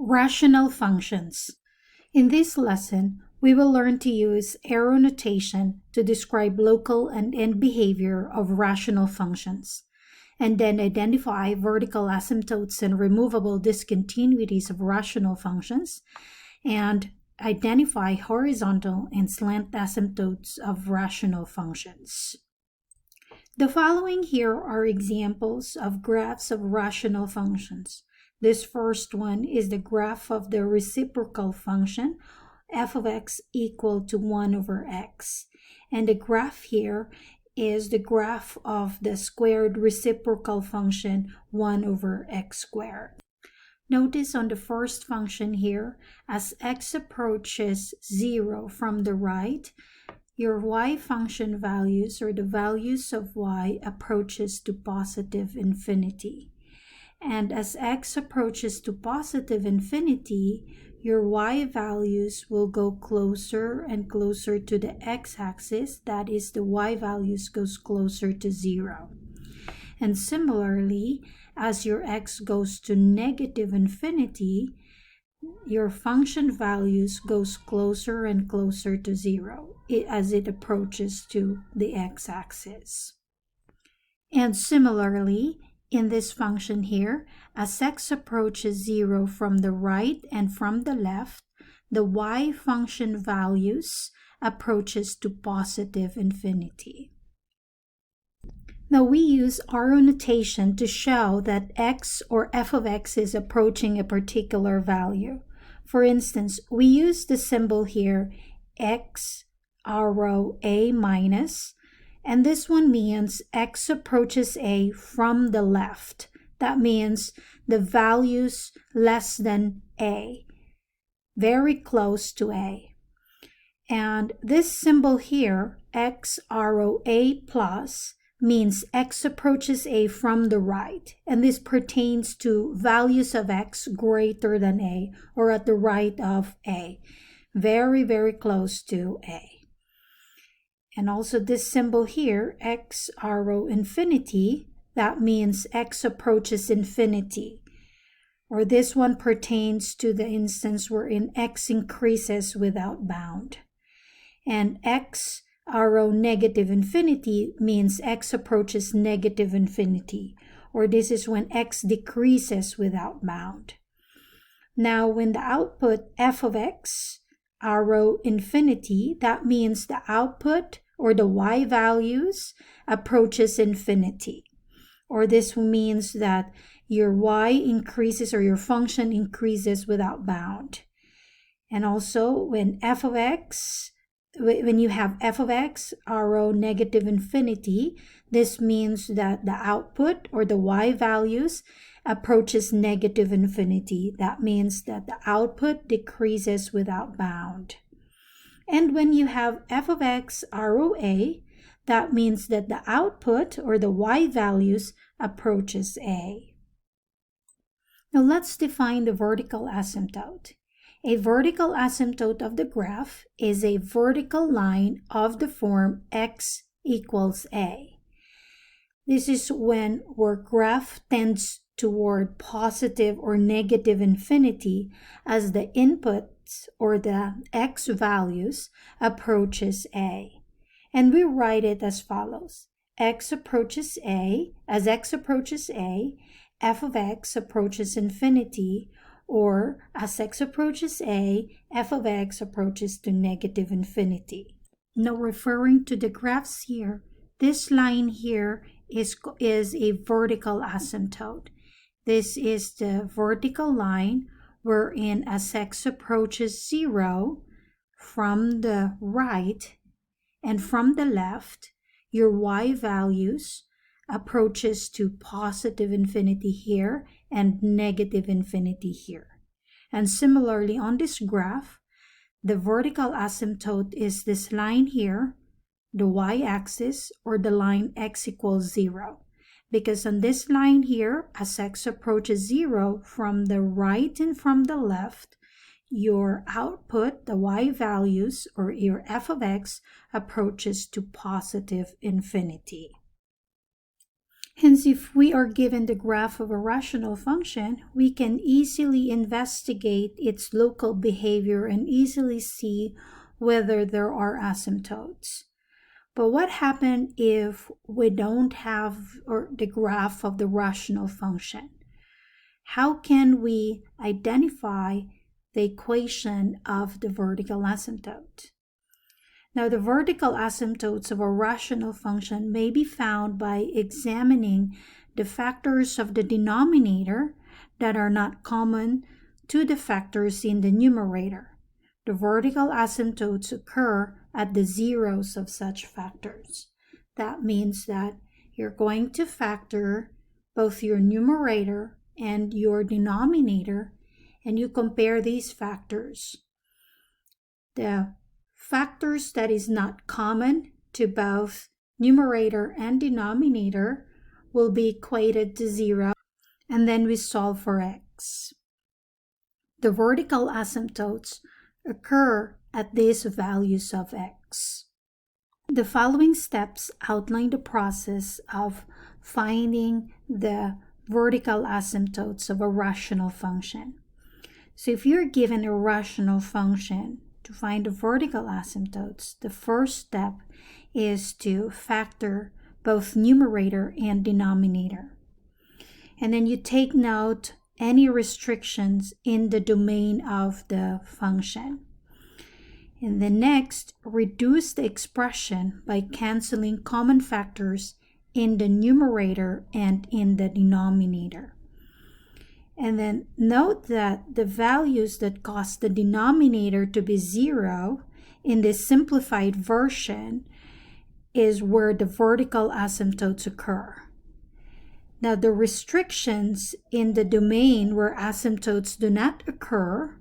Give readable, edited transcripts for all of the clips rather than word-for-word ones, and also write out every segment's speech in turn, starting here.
Rational functions. In this lesson, we will learn to use arrow notation to describe local and end behavior of rational functions, and then identify vertical asymptotes and removable discontinuities of rational functions, and identify horizontal and slant asymptotes of rational functions. The following here are examples of graphs of rational functions. This first one is the graph of the reciprocal function f of x equal to 1 over x. And the graph here is the graph of the squared reciprocal function 1 over x squared. Notice on the first function here, as x approaches 0 from the right, your y function values or the values of y approaches to positive infinity. And as x approaches to positive infinity, your y values will go closer and closer to the x-axis. That is, the y values goes closer to 0. And similarly, as your x goes to negative infinity, your function values goes closer and closer to 0 as it approaches to the x-axis. And similarly, in this function here, as x approaches 0 from the right and from the left, the y function values approaches to positive infinity. Now we use arrow notation to show that x or f of x is approaching a particular value. For instance, we use the symbol here x arrow a minus, and this one means x approaches a from the left. That means the values less than a, very close to a. And this symbol here, x arrow a plus, means x approaches a from the right. And this pertains to values of x greater than a or at the right of a. Very, very close to a. And also this symbol here, x arrow infinity, that means x approaches infinity. Or this one pertains to the instance wherein x increases without bound. And x arrow negative infinity means x approaches negative infinity. Or this is when x decreases without bound. Now when the output f of x arrow infinity, that means the output or the y values approaches infinity. Or this means that your y increases or your function increases without bound. And also when you have f of x arrow negative infinity, this means that the output or the y values approaches negative infinity. That means that the output decreases without bound. And when you have f of x arrow a, that means that the output or the y values approaches a. Now let's define the vertical asymptote. A vertical asymptote of the graph is a vertical line of the form x equals a. This is when our graph tends toward positive or negative infinity as the inputs or the x values approaches a. And we write it as follows. X approaches a, as x approaches a, f of x approaches infinity, or as x approaches a, f of x approaches to negative infinity. Now referring to the graphs here, this line here is a vertical asymptote. This is the vertical line wherein as x approaches 0 from the right and from the left, your y values approaches to positive infinity here and negative infinity here. And similarly on this graph, the vertical asymptote is this line here, the y-axis, or the line x equals 0. Because on this line here, as x approaches 0 from the right and from the left, your output, the y values, or your f of x, approaches to positive infinity. Hence, if we are given the graph of a rational function, we can easily investigate its local behavior and easily see whether there are asymptotes. But what happens if we don't have the graph of the rational function? How can we identify the equation of the vertical asymptote? Now, the vertical asymptotes of a rational function may be found by examining the factors of the denominator that are not common to the factors in the numerator. The vertical asymptotes occur at the zeros of such factors. That means that you're going to factor both your numerator and your denominator, and you compare these factors. The factors that is not common to both numerator and denominator will be equated to 0, and then we solve for x. The vertical asymptotes occur at these values of x. The following steps outline the process of finding the vertical asymptotes of a rational function. So if you're given a rational function, to find the vertical asymptotes, the first step is to factor both numerator and denominator. And then you take note any restrictions in the domain of the function. And then next, reduce the expression by canceling common factors in the numerator and in the denominator. And then note that the values that cause the denominator to be 0 in this simplified version is where the vertical asymptotes occur. Now, the restrictions in the domain where asymptotes do not occur,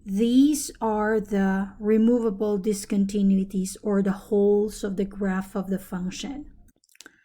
these are the removable discontinuities or the holes of the graph of the function.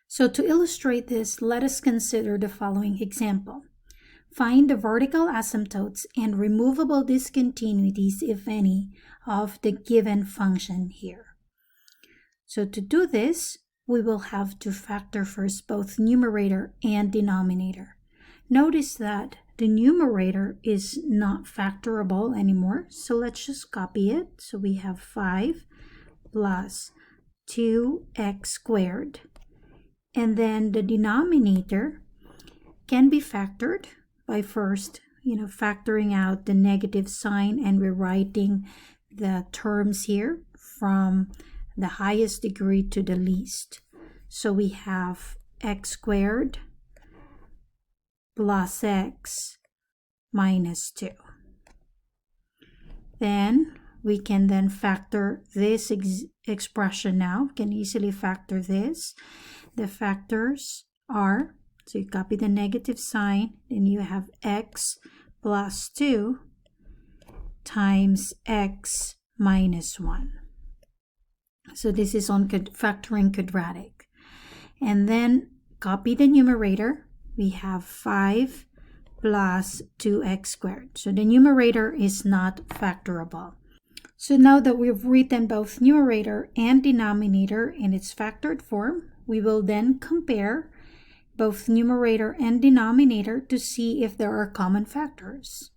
So to illustrate this, let us consider the following example. Find the vertical asymptotes and removable discontinuities, if any, of the given function here. So to do this, we will have to factor first both numerator and denominator. Notice that the numerator is not factorable anymore, so let's just copy it. So we have 5 plus 2x squared. And then the denominator can be factored by first, factoring out the negative sign and rewriting the terms here from the highest degree to the least. So we have x squared plus x minus 2. Then we can then factor this expression now. We can easily factor this. The factors are, so you copy the negative sign, then you have x plus 2 times x minus 1. So this is on factoring quadratic. And then copy the numerator. We have 5 plus 2x squared. So the numerator is not factorable. So now that we've written both numerator and denominator in its factored form, we will then compare both numerator and denominator to see if there are common factors.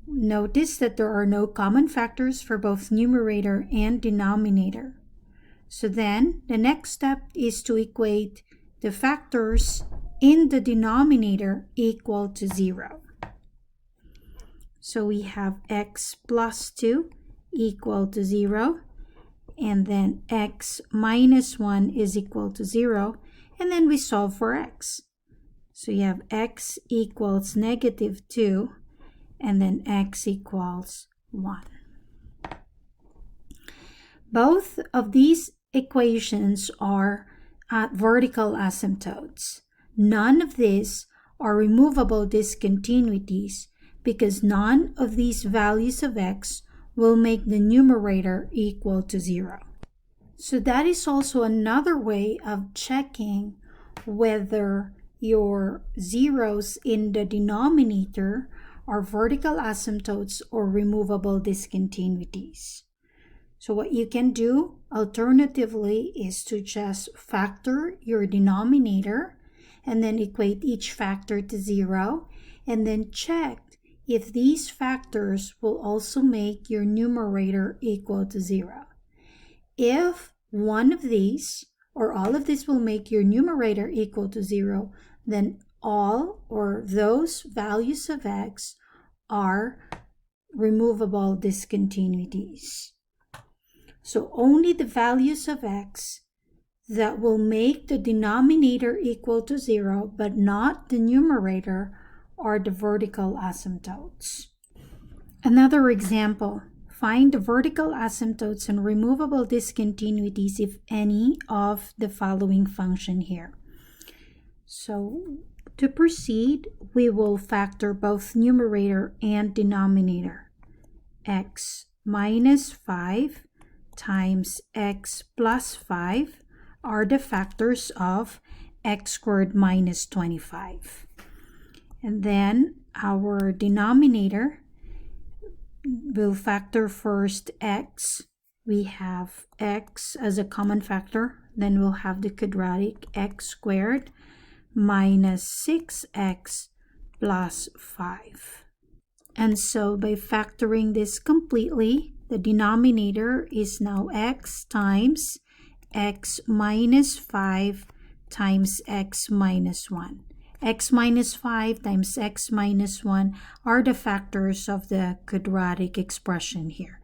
Notice that there are no common factors for both numerator and denominator. So then the next step is to equate the factors in the denominator equal to 0. So we have x plus 2 equal to 0, and then x minus 1 is equal to 0, and then we solve for x. So you have x equals negative 2, and then x equals 1. Both of these equations are at vertical asymptotes. None of these are removable discontinuities because none of these values of x will make the numerator equal to 0. So that is also another way of checking whether your zeros in the denominator are vertical asymptotes or removable discontinuities. So what you can do alternatively is to just factor your denominator and then equate each factor to 0, and then check if these factors will also make your numerator equal to 0. If one of these or all of this will make your numerator equal to 0, then all or those values of x are removable discontinuities. So only the values of x that will make the denominator equal to 0 but not the numerator are the vertical asymptotes. Another example, find the vertical asymptotes and removable discontinuities if any of the following function here. So to proceed, we will factor both numerator and denominator. X minus 5 times x plus 5 are the factors of x squared minus 25. And then our denominator will factor first x. We have x as a common factor. Then we'll have the quadratic x squared minus 6x plus 5. And so by factoring this completely, the denominator is now x times x minus 5 times x minus 1. X minus 5 times x minus 1 are the factors of the quadratic expression here.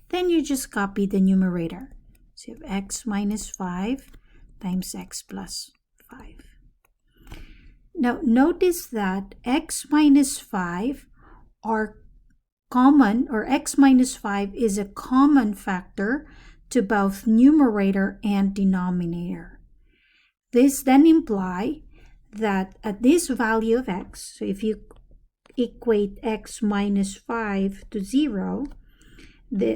Then you just copy the numerator. So you have x minus 5 times x plus 5. Now notice that x minus 5 are common, or x minus 5 is a common factor to both numerator and denominator. This then implies that at this value of x, so if you equate x minus 5 to 0,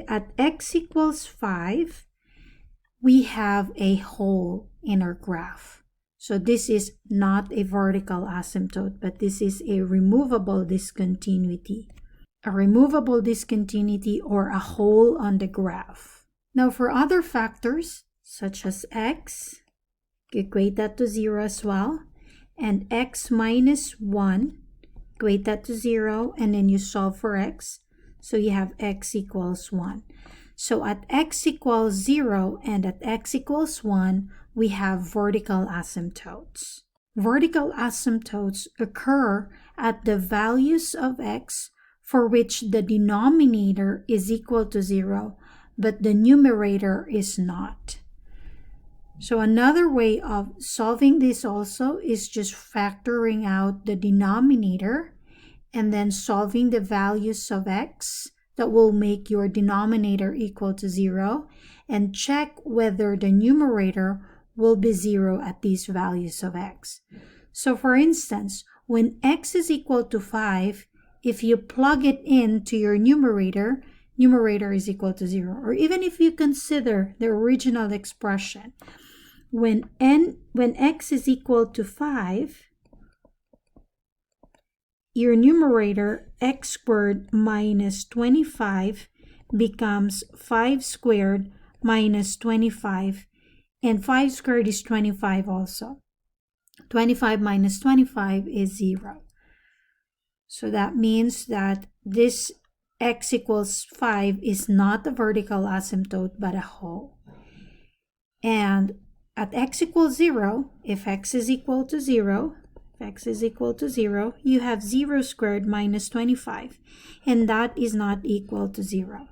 at x equals 5, we have a hole in our graph. So this is not a vertical asymptote, but this is a removable discontinuity. A removable discontinuity or a hole on the graph. Now for other factors, such as x, equate that to 0 as well. And x minus 1, equate that to 0, and then you solve for x. So you have x equals 1. So at x equals 0 and at x equals 1, we have vertical asymptotes. Vertical asymptotes occur at the values of x for which the denominator is equal to 0, but the numerator is not. So another way of solving this also is just factoring out the denominator and then solving the values of x that will make your denominator equal to 0, and check whether the numerator will be 0 at these values of x. So for instance, when x is equal to 5, if you plug it into your numerator is equal to 0. Or even if you consider the original expression, when x is equal to 5, your numerator x squared minus 25 becomes 5 squared minus 25, and 5 squared is 25 also. 25 minus 25 is 0. So that means that this x equals 5 is not a vertical asymptote but a hole. And at x equals 0, if x is equal to 0, you have 0 squared minus 25, and that is not equal to 0.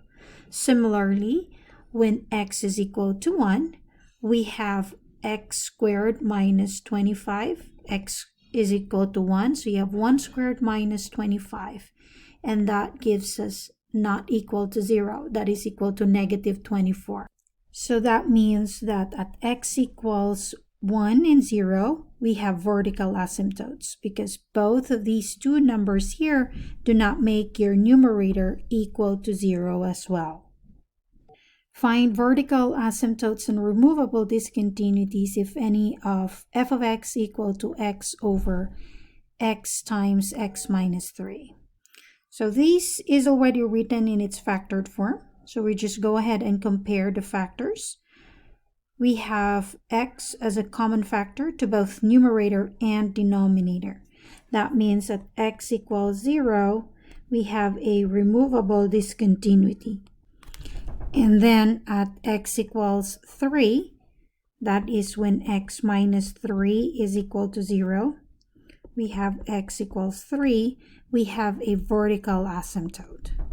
Similarly, when x is equal to 1, we have x squared minus 25. X is equal to 1, so you have 1 squared minus 25, and that gives us not equal to 0. That is equal to negative 24. So that means that at x equals 1 and 0, we have vertical asymptotes because both of these two numbers here do not make your numerator equal to 0 as well. Find vertical asymptotes and removable discontinuities if any of f of x equal to x over x times x minus 3. So this is already written in its factored form. So we just go ahead and compare the factors. We have x as a common factor to both numerator and denominator. That means at x equals 0, we have a removable discontinuity. And then at x equals 3, that is when x minus 3 is equal to 0. We have x equals 3. We have a vertical asymptote.